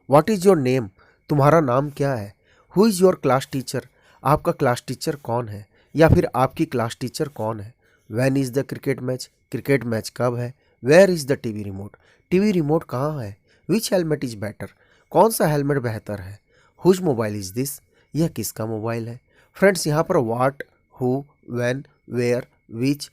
What is your name, तुम्हारा नाम क्या है। Who is your class teacher, आपका क्लास टीचर कौन है या फिर आपकी क्लास टीचर कौन है। When is the cricket match, cricket match कब है। Where is the TV remote, TV remote कहाँ है। विच हेलमेट इज़ बेटर, कौन सा हेलमेट बेहतर है। हुज मोबाइल इज़ दिस, यह किसका मोबाइल है। फ्रेंड्स, यहाँ पर व्हाट, हु, व्हेन, वेयर, विच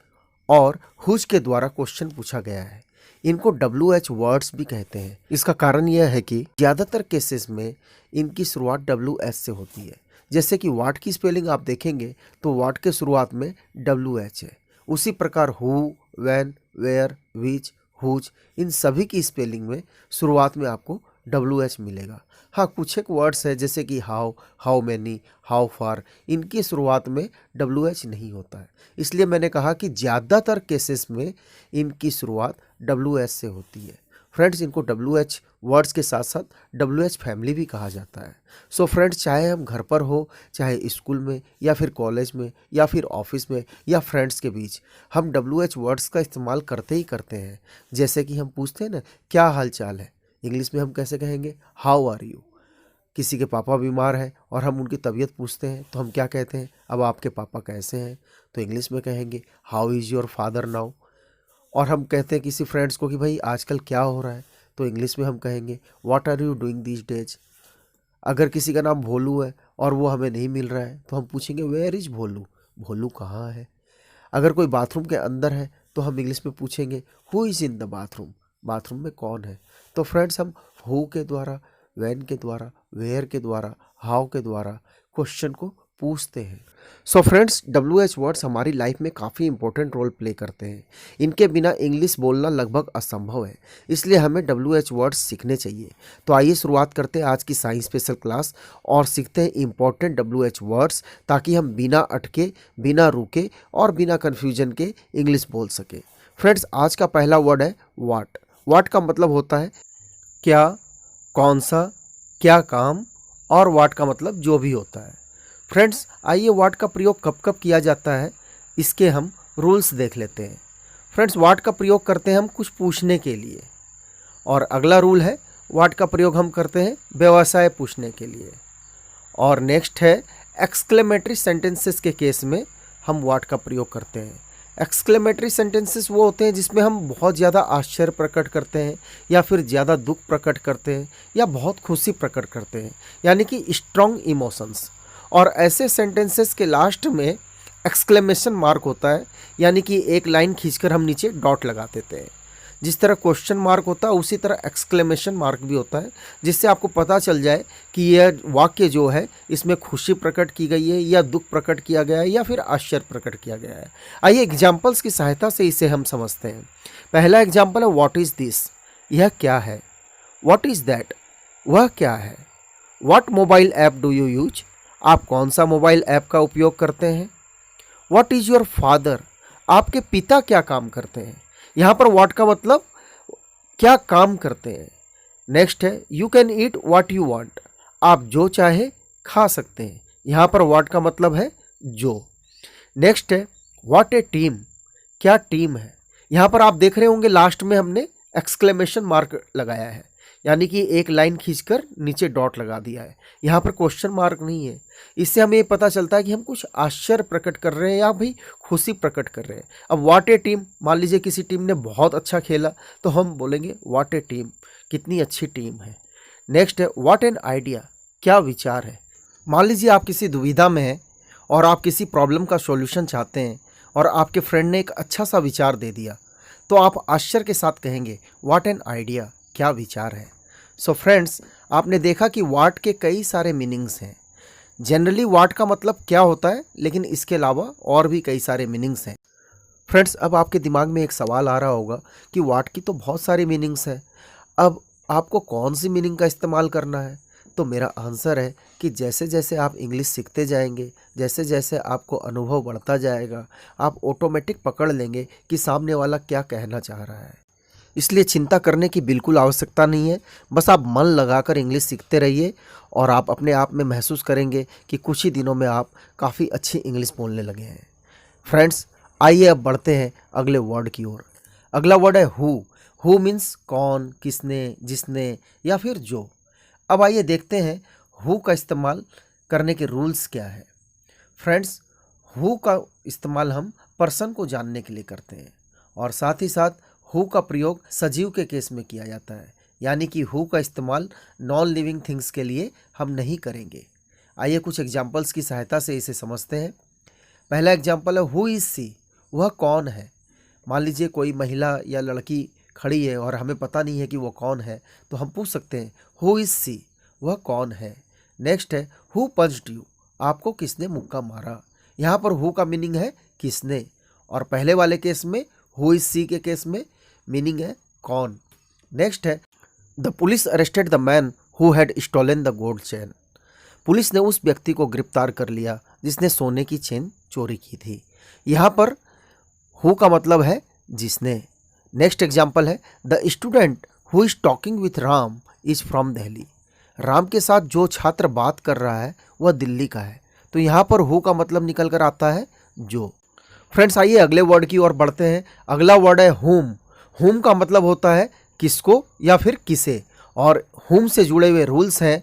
और हुज के द्वारा क्वेश्चन पूछा गया है। इनको WH वर्ड्स भी कहते हैं। इसका कारण यह है कि ज़्यादातर केसेस में इनकी शुरुआत WH से होती है। जैसे कि वाट की स्पेलिंग आप देखेंगे तो वाट के शुरुआत में WH है। उसी प्रकार who, when, where, which, whose, इन सभी की स्पेलिंग में शुरुआत में आपको WH मिलेगा। हाँ, कुछ एक वर्ड्स है जैसे कि how, how many, how far, इनकी शुरुआत में WH नहीं होता है। इसलिए मैंने कहा कि ज़्यादातर केसेस में इनकी शुरुआत WH से होती है। फ्रेंड्स, इनको WH वर्ड्स के साथ साथ WH फैमिली भी कहा जाता है। सो फ्रेंड्स, चाहे हम घर पर हो, चाहे स्कूल में या फिर कॉलेज में या फिर ऑफिस में या फ्रेंड्स के बीच, हम WH वर्ड्स का इस्तेमाल करते ही करते हैं। जैसे कि हम पूछते हैं ना, क्या हाल चाल है, इंग्लिश में हम कैसे कहेंगे, हाउ आर यू। किसी के पापा बीमार हैं और हम उनकी तबीयत पूछते हैं तो हम क्या कहते हैं, अब आपके पापा कैसे हैं, तो इंग्लिश में कहेंगे how is your father now. और हम कहते हैं किसी फ्रेंड्स को कि भाई आजकल क्या हो रहा है, तो इंग्लिश में हम कहेंगे what are you doing these days. अगर किसी का नाम भोलू है और वो हमें नहीं मिल रहा है तो हम पूछेंगे वेयर इज़ भोलू, भोलू कहाँ है। अगर कोई बाथरूम के अंदर है तो हम इंग्लिश में पूछेंगे who is in the bathroom, bathroom में कौन है। तो फ्रेंड्स, हम हु के द्वारा, व्हेन के द्वारा, वेयर के द्वारा, हाउ के द्वारा क्वेश्चन को पूछते हैं। सो फ्रेंड्स, WH वर्ड्स हमारी लाइफ में काफ़ी इंपॉर्टेंट रोल प्ले करते हैं। इनके बिना इंग्लिश बोलना लगभग असंभव है, इसलिए हमें WH वर्ड्स सीखने चाहिए। तो आइए शुरुआत करते हैं आज की साइंस स्पेशल क्लास और सीखते हैं इंपॉर्टेंट WH वर्ड्स, ताकि हम बिना अटके, बिना रुके और बिना कन्फ्यूजन के इंग्लिश बोल सके। फ्रेंड्स, आज का पहला वर्ड है व्हाट। व्हाट का मतलब होता है क्या, कौन सा, क्या काम, और व्हाट का मतलब जो भी होता है। फ्रेंड्स, आइए व्हाट का प्रयोग कब कब किया जाता है इसके हम रूल्स देख लेते हैं। फ्रेंड्स, व्हाट का प्रयोग करते हैं हम कुछ पूछने के लिए, और अगला रूल है व्हाट का प्रयोग हम करते हैं व्यवसाय पूछने के लिए। और नेक्स्ट है एक्सक्लेमेटरी सेंटेंसेस के केस में हम व्हाट का प्रयोग करते हैं। एक्सक्लेमेटरी सेंटेंसेस वो होते हैं जिसमें हम बहुत ज़्यादा आश्चर्य प्रकट करते हैं या फिर ज़्यादा दुख प्रकट करते हैं या बहुत खुशी प्रकट करते हैं, यानी कि स्ट्रॉन्ग इमोशंस। और ऐसे सेंटेंसेस के लास्ट में एक्सक्लेमेशन मार्क होता है, यानी कि एक लाइन खींचकर हम नीचे डॉट लगा देते हैं। जिस तरह क्वेश्चन मार्क होता है उसी तरह एक्सक्लेमेशन मार्क भी होता है, जिससे आपको पता चल जाए कि यह वाक्य जो है इसमें खुशी प्रकट की गई है या दुख प्रकट किया गया है या फिर आश्चर्य प्रकट किया गया है। आइए एग्जाम्पल्स की सहायता से इसे हम समझते हैं। पहला एग्जाम्पल है व्हाट इज़ दिस, यह क्या है। व्हाट इज़ दैट, वह क्या है। What mobile app do you use, आप कौन सा मोबाइल ऐप का उपयोग करते हैं। व्हाट इज़ योर फादर, आपके पिता क्या काम करते हैं। यहाँ पर व्हाट का मतलब क्या काम करते हैं। नेक्स्ट है you can eat what you want, आप जो चाहे खा सकते हैं। यहाँ पर व्हाट का मतलब है जो। नेक्स्ट है व्हाट ए टीम, क्या टीम है। यहाँ पर आप देख रहे होंगे लास्ट में हमने एक्सक्लेमेशन मार्क लगाया है, यानी कि एक लाइन खींचकर नीचे डॉट लगा दिया है। यहाँ पर क्वेश्चन मार्क नहीं है। इससे हमें पता चलता है कि हम कुछ आश्चर्य प्रकट कर रहे हैं या भाई खुशी प्रकट कर रहे हैं। अब व्हाट ए टीम, मान लीजिए किसी टीम ने बहुत अच्छा खेला तो हम बोलेंगे व्हाट ए टीम, कितनी अच्छी टीम है। नेक्स्ट है व्हाट एन आइडिया, क्या विचार है। मान लीजिए आप किसी दुविधा में हैं और आप किसी प्रॉब्लम का सॉल्यूशन चाहते हैं और आपके फ्रेंड ने एक अच्छा सा विचार दे दिया, तो आप आश्चर्य के साथ कहेंगे व्हाट एन आइडिया, क्या विचार है। सो फ्रेंड्स, आपने देखा कि व्हाट के कई सारे मीनिंग्स हैं। जनरली व्हाट का मतलब क्या होता है, लेकिन इसके अलावा और भी कई सारे मीनिंग्स हैं। फ्रेंड्स, अब आपके दिमाग में एक सवाल आ रहा होगा कि व्हाट की तो बहुत सारी मीनिंग्स हैं, अब आपको कौन सी मीनिंग का इस्तेमाल करना है। तो मेरा आंसर है कि जैसे जैसे आप इंग्लिश सीखते जाएंगे, जैसे जैसे आपको अनुभव बढ़ता जाएगा, आप ऑटोमेटिक पकड़ लेंगे कि सामने वाला क्या कहना चाह रहा है। इसलिए चिंता करने की बिल्कुल आवश्यकता नहीं है। बस आप मन लगाकर इंग्लिश सीखते रहिए और आप अपने आप में महसूस करेंगे कि कुछ ही दिनों में आप काफ़ी अच्छी इंग्लिश बोलने लगे हैं। फ्रेंड्स, आइए अब बढ़ते हैं अगले वर्ड की ओर। अगला वर्ड है हु। हु मीन्स कौन, किसने, जिसने या फिर जो। अब आइए देखते हैं हु का इस्तेमाल करने के रूल्स क्या है। फ्रेंड्स, हु का इस्तेमाल हम पर्सन को जानने के लिए करते हैं और साथ ही साथ हु का प्रयोग सजीव के केस में किया जाता है, यानी कि हु का इस्तेमाल नॉन लिविंग थिंग्स के लिए हम नहीं करेंगे। आइए कुछ एग्जाम्पल्स की सहायता से इसे समझते हैं। पहला एग्जाम्पल है हु इज़ सी, वह कौन है। मान लीजिए कोई महिला या लड़की खड़ी है और हमें पता नहीं है कि वो कौन है, तो हम पूछ सकते हैं हु इज़ सी, वह कौन है। नेक्स्ट है हु पंच्ड यू, आपको किसने मुक्का मारा। यहाँ पर हु का मीनिंग है किसने, और पहले वाले केस में हु इज़ सी के केस में मीनिंग है कौन। नेक्स्ट है the police arrested the man who had stolen the gold chain, police ने उस व्यक्ति को गिरफ्तार कर लिया जिसने सोने की चेन चोरी की थी। यहाँ पर हु का मतलब है जिसने। नेक्स्ट एग्जाम्पल है the student who is talking with Ram is from Delhi, Ram के साथ जो छात्र बात कर रहा है वह दिल्ली का है। तो यहाँ पर हु का मतलब निकल कर आता है जो। फ्रेंड्स, आइए अगले वर्ड की ओर बढ़ते हैं। अगला वर्ड है हुम। हुम का मतलब होता है किसको या फिर किसे, और हुम से जुड़े हुए रूल्स हैं।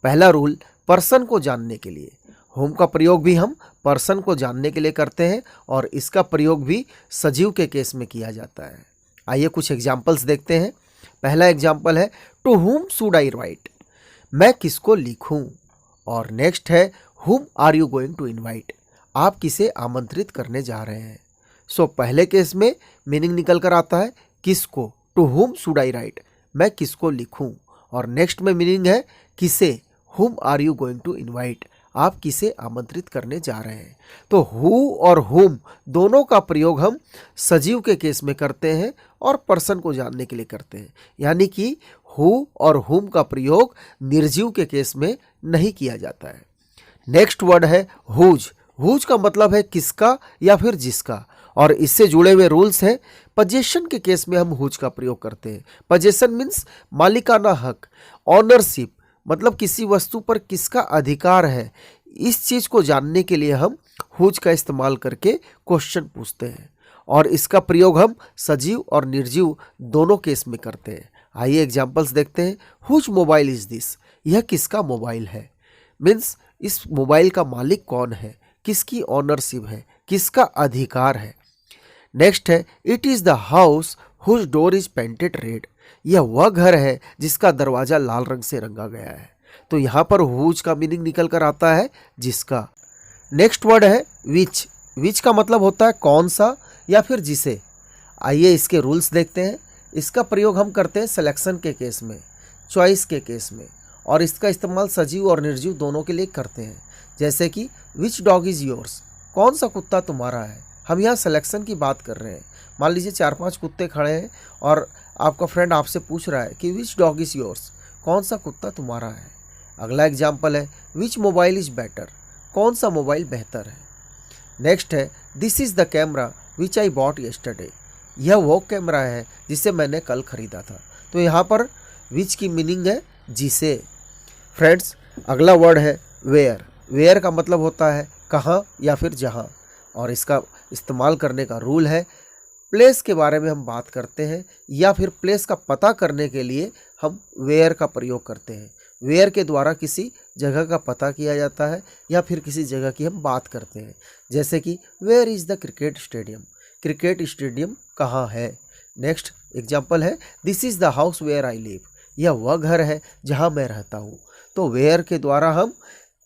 पहला रूल, पर्सन को जानने के लिए। हुम का प्रयोग भी हम पर्सन को जानने के लिए करते हैं और इसका प्रयोग भी सजीव के केस में किया जाता है। आइए कुछ एग्जाम्पल्स देखते हैं। पहला एग्जाम्पल है to whom should I right, मैं किसको लिखूं। और नेक्स्ट है whom are you going to invite, आप किसे आमंत्रित करने जा रहे हैं। सो पहले केस में मीनिंग निकल कर आता है किसको, to whom should I right, मैं किसको लिखूं। और नेक्स्ट में मीनिंग है किसे, whom are you going to invite, आप किसे आमंत्रित करने जा रहे हैं। तो हु और हुम दोनों का प्रयोग हम सजीव के केस में करते हैं और पर्सन को जानने के लिए करते हैं, यानी कि हु और हुम का प्रयोग निर्जीव के केस में नहीं किया जाता है। नेक्स्ट वर्ड है हुज। हुज का मतलब है किसका या फिर जिसका, और इससे जुड़े हुए रूल्स हैं। पजेशन के केस में हम हुज का प्रयोग करते हैं। पजेशन मीन्स मालिकाना हक, ऑनरशिप मतलब किसी वस्तु पर किसका अधिकार है। इस चीज़ को जानने के लिए हम हुज का इस्तेमाल करके क्वेश्चन पूछते हैं और इसका प्रयोग हम सजीव और निर्जीव दोनों केस में करते हैं। आइए एग्जाम्पल्स देखते हैं। हुज मोबाइल इज़ दिस, यह किसका मोबाइल है, मीन्स इस मोबाइल का मालिक कौन है, किसकी ऑनरशिप है, किसका अधिकार है। नेक्स्ट है it is the house whose door is painted red, यह वह घर है जिसका दरवाज़ा लाल रंग से रंगा गया है। तो यहाँ पर हुज का मीनिंग निकल कर आता है जिसका। नेक्स्ट वर्ड है विच। विच का मतलब होता है कौन सा या फिर जिसे। आइए इसके रूल्स देखते हैं। इसका प्रयोग हम करते हैं सिलेक्शन के केस में, चॉइस के केस में, और इसका इस्तेमाल सजीव और निर्जीव दोनों के लिए करते हैं। जैसे कि विच डॉग इज़ योर्स, कौन सा कुत्ता तुम्हारा है। हम यहाँ सिलेक्शन की बात कर रहे हैं। मान लीजिए 4-5 कुत्ते खड़े हैं और आपका फ्रेंड आपसे पूछ रहा है कि विच डॉग इज़ योर्स, कौन सा कुत्ता तुम्हारा है। अगला एग्जाम्पल है विच मोबाइल इज़ बेटर, कौन सा मोबाइल बेहतर है। नेक्स्ट है this is the camera which I bought yesterday, यह वो कैमरा है जिसे मैंने कल ख़रीदा था। तो यहाँ पर विच की मीनिंग है जिसे। फ्रेंड्स, अगला वर्ड है वेयर। वेयर का मतलब होता है कहाँ या फिर जहाँ, और इसका इस्तेमाल करने का रूल है प्लेस के बारे में हम बात करते हैं या फिर प्लेस का पता करने के लिए हम वेयर का प्रयोग करते हैं। वेयर के द्वारा किसी जगह का पता किया जाता है या फिर किसी जगह की हम बात करते हैं। जैसे कि where is the cricket stadium, cricket stadium कहाँ है। नेक्स्ट एग्जाम्पल है this is the house where I live, यह वह घर है जहाँ मैं रहता हूँ। तो वेयर के द्वारा हम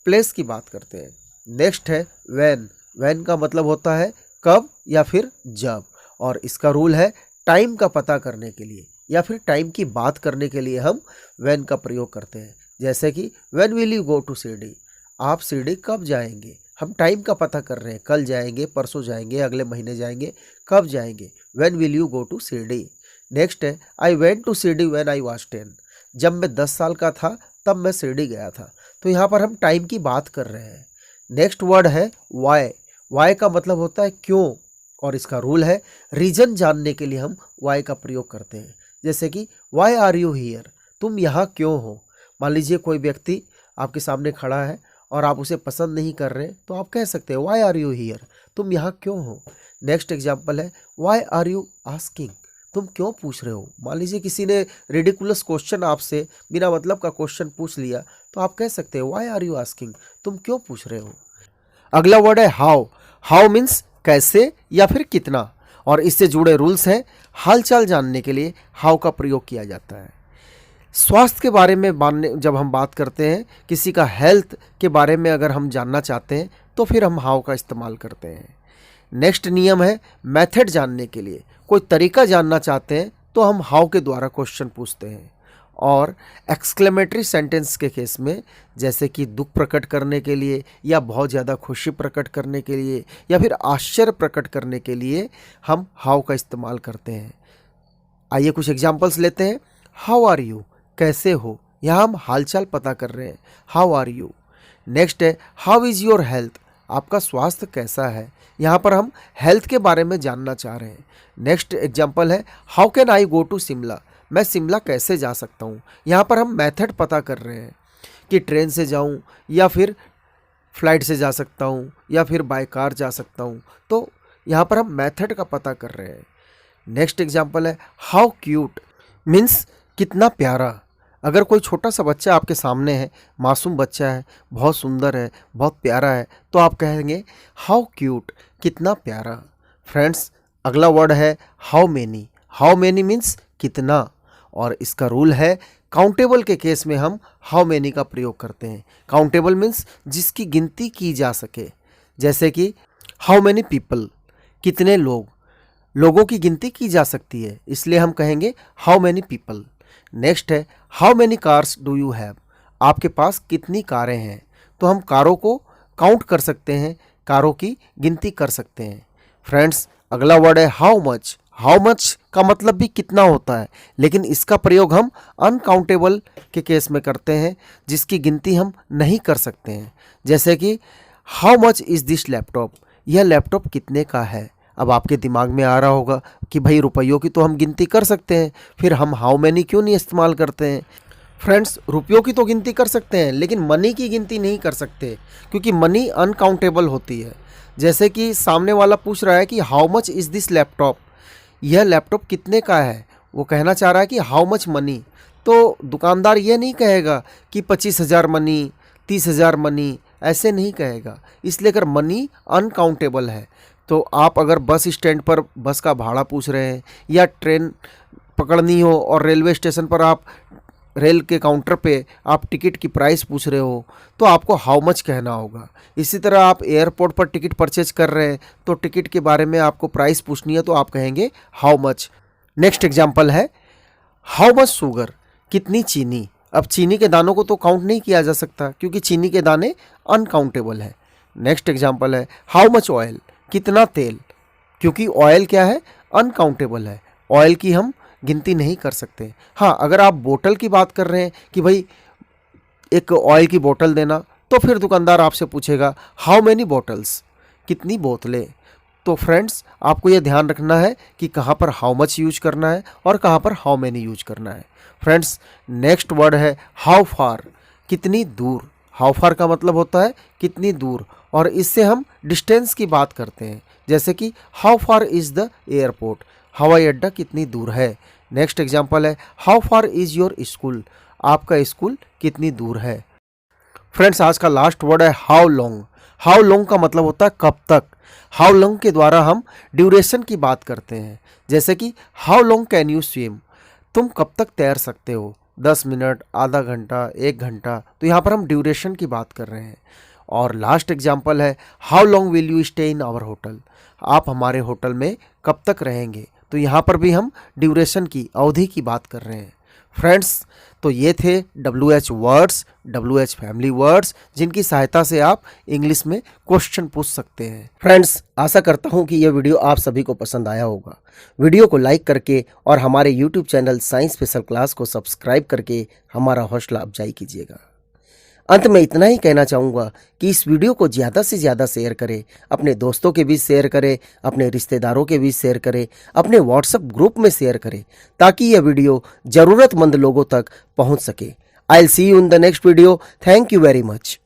प्लेस की बात करते हैं। नेक्स्ट है व्हेन। व्हेन का मतलब होता है कब या फिर जब, और इसका रूल है टाइम का पता करने के लिए या फिर टाइम की बात करने के लिए हम व्हेन का प्रयोग करते हैं। जैसे कि when will you go to Shirdi, आप शिरडी कब जाएंगे। हम टाइम का पता कर रहे हैं, कल जाएंगे, परसों जाएंगे, अगले महीने जाएंगे, कब जाएंगे। When will you go to Shirdi. Next है I went to Shirdi when I was 10, जब मैं 10 साल का था तब मैं शिरडी गया था। तो यहाँ पर हम टाइम की बात कर रहे हैं। नेक्स्ट वर्ड है वाई। वाई का मतलब होता है क्यों, और इसका रूल है रीजन जानने के लिए हम वाई का प्रयोग करते हैं। जैसे कि वाई आर यू हियर, तुम यहाँ क्यों हो। मान लीजिए कोई व्यक्ति आपके सामने खड़ा है और आप उसे पसंद नहीं कर रहे, तो आप कह सकते हैं वाई आर यू हियर, तुम यहाँ क्यों हो। नेक्स्ट एग्जाम्पल है वाई आर यू आस्किंग, तुम क्यों पूछ रहे हो। मान लीजिए किसी ने रिडिकुलस क्वेश्चन आपसे बिना मतलब का क्वेश्चन पूछ लिया तो आप कह सकते हो व्हाई आर यू आस्किंग, तुम क्यों पूछ रहे हो। अगला वर्ड है हाउ। हाउ मीन्स कैसे या फिर कितना, और इससे जुड़े रूल्स हैं। हालचाल जानने के लिए हाउ का प्रयोग किया जाता है। स्वास्थ्य के बारे में जब हम बात करते हैं, किसी का हेल्थ के बारे में अगर हम जानना चाहते हैं तो फिर हम हाउ का इस्तेमाल करते हैं। नेक्स्ट नियम है मेथड जानने के लिए, कोई तरीका जानना चाहते हैं तो हम हाउ के द्वारा क्वेश्चन पूछते हैं। और एक्सक्लेमेटरी सेंटेंस के केस में, जैसे कि दुख प्रकट करने के लिए या बहुत ज़्यादा खुशी प्रकट करने के लिए या फिर आश्चर्य प्रकट करने के लिए हम हाउ का इस्तेमाल करते हैं। आइए कुछ एग्जांपल्स लेते हैं। हाउ आर यू, कैसे हो, यहाँ हम हालचाल पता कर रहे हैं, हाउ आर यू। नेक्स्ट है हाउ इज़ योर हेल्थ, आपका स्वास्थ्य कैसा है, यहाँ पर हम हेल्थ के बारे में जानना चाह रहे हैं। नेक्स्ट एग्जांपल है how can I go to Shimla, मैं शिमला कैसे जा सकता हूँ। यहाँ पर हम मेथड पता कर रहे हैं कि ट्रेन से जाऊँ या फिर फ्लाइट से जा सकता हूँ या फिर बाय कार जा सकता हूँ, तो यहाँ पर हम मेथड का पता कर रहे हैं। नेक्स्ट एग्जांपल है हाउ क्यूट, मीन्स कितना प्यारा। अगर कोई छोटा सा बच्चा आपके सामने है, मासूम बच्चा है, बहुत सुंदर है, बहुत प्यारा है, तो आप कहेंगे हाउ क्यूट, कितना प्यारा। फ्रेंड्स, अगला वर्ड है how many. How many means कितना, और इसका रूल है काउंटेबल के केस में हम हाउ मेनी का प्रयोग करते हैं। काउंटेबल मीन्स जिसकी गिनती की जा सके, जैसे कि हाउ मेनी पीपल, कितने लोग, लोगों की गिनती की जा सकती है, इसलिए हम कहेंगे हाउ मेनी पीपल। नेक्स्ट है how many cars do you have, आपके पास कितनी कारें हैं, तो हम कारों को काउंट कर सकते हैं, कारों की गिनती कर सकते हैं। फ्रेंड्स, अगला वर्ड है हाउ मच। हाउ मच का मतलब भी कितना होता है, लेकिन इसका प्रयोग हम अनकाउंटेबल के केस में करते हैं, जिसकी गिनती हम नहीं कर सकते हैं। जैसे कि how much is this laptop, यह लैपटॉप कितने का है। अब आपके दिमाग में आ रहा होगा कि भाई रुपयों की तो हम गिनती कर सकते हैं, फिर हम हाउ मैनी क्यों नहीं इस्तेमाल करते हैं। फ्रेंड्स, रुपयों की तो गिनती कर सकते हैं लेकिन मनी की गिनती नहीं कर सकते, क्योंकि मनी अनकाउंटेबल होती है। जैसे कि सामने वाला पूछ रहा है कि how much is this laptop, यह लैपटॉप कितने का है, वो कहना चाह रहा है कि हाउ मच मनी। तो दुकानदार ये नहीं कहेगा कि 25,000 मनी, 30,000 मनी, ऐसे नहीं कहेगा। इसलिए अगर मनी अनकाउंटेबल है तो आप अगर बस स्टैंड पर बस का भाड़ा पूछ रहे हैं या ट्रेन पकड़नी हो और रेलवे स्टेशन पर आप रेल के काउंटर पे आप टिकट की प्राइस पूछ रहे हो तो आपको हाउ मच कहना होगा। इसी तरह आप एयरपोर्ट पर टिकट परचेज कर रहे हैं तो टिकट के बारे में आपको प्राइस पूछनी है तो आप कहेंगे हाउ मच। नेक्स्ट एग्जांपल है हाउ मच शुगर, कितनी चीनी। अब चीनी के दानों को तो काउंट नहीं किया जा सकता क्योंकि चीनी के दाने अनकाउंटेबल है। नेक्स्ट एग्जांपल है हाउ मच ऑयल, कितना तेल, क्योंकि ऑयल क्या है, अनकाउंटेबल है, ऑयल की हम गिनती नहीं कर सकते। हाँ, अगर आप बोतल की बात कर रहे हैं कि भाई एक ऑयल की बोतल देना, तो फिर दुकानदार आपसे पूछेगा हाउ मैनी बॉटल्स, कितनी बोतलें। तो फ्रेंड्स, आपको यह ध्यान रखना है कि कहाँ पर हाउ मच यूज करना है और कहाँ पर हाउ मैनी यूज करना है। फ्रेंड्स, नेक्स्ट वर्ड है हाउ फार, कितनी दूर। हाउ फार का मतलब होता है कितनी दूर, और इससे हम डिस्टेंस की बात करते हैं। जैसे कि how far is the airport, हवाई अड्डा कितनी दूर है। नेक्स्ट एग्जांपल है how far is your school, आपका स्कूल कितनी दूर है। फ्रेंड्स, आज का लास्ट वर्ड है हाउ लॉन्ग। हाउ लॉन्ग का मतलब होता है कब तक। हाउ लॉन्ग के द्वारा हम ड्यूरेशन की बात करते हैं। जैसे कि how long can you swim, तुम कब तक तैर सकते हो, 10 मिनट, आधा घंटा, 1 घंटा। तो यहाँ पर हम ड्यूरेशन की बात कर रहे हैं। और लास्ट एग्जांपल है how long will you stay in our hotel, आप हमारे होटल में कब तक रहेंगे। तो यहाँ पर भी हम ड्यूरेशन की, अवधि की बात कर रहे हैं। फ्रेंड्स, तो ये थे WH words, WH family words, जिनकी सहायता से आप इंग्लिश में क्वेश्चन पूछ सकते हैं। फ्रेंड्स, आशा करता हूँ कि यह वीडियो आप सभी को पसंद आया होगा। वीडियो को लाइक करके और हमारे YouTube channel science special class को सब्सक्राइब करके हमारा हौसला अफजाई कीजिएगा। अंत में इतना ही कहना चाहूँगा कि इस वीडियो को ज़्यादा से ज़्यादा शेयर करें, अपने दोस्तों के बीच शेयर करें, अपने रिश्तेदारों के बीच शेयर करें, अपने व्हाट्सएप ग्रुप में शेयर करें, ताकि यह वीडियो ज़रूरतमंद लोगों तक पहुँच सके। I will see you in the next video. Thank you very much.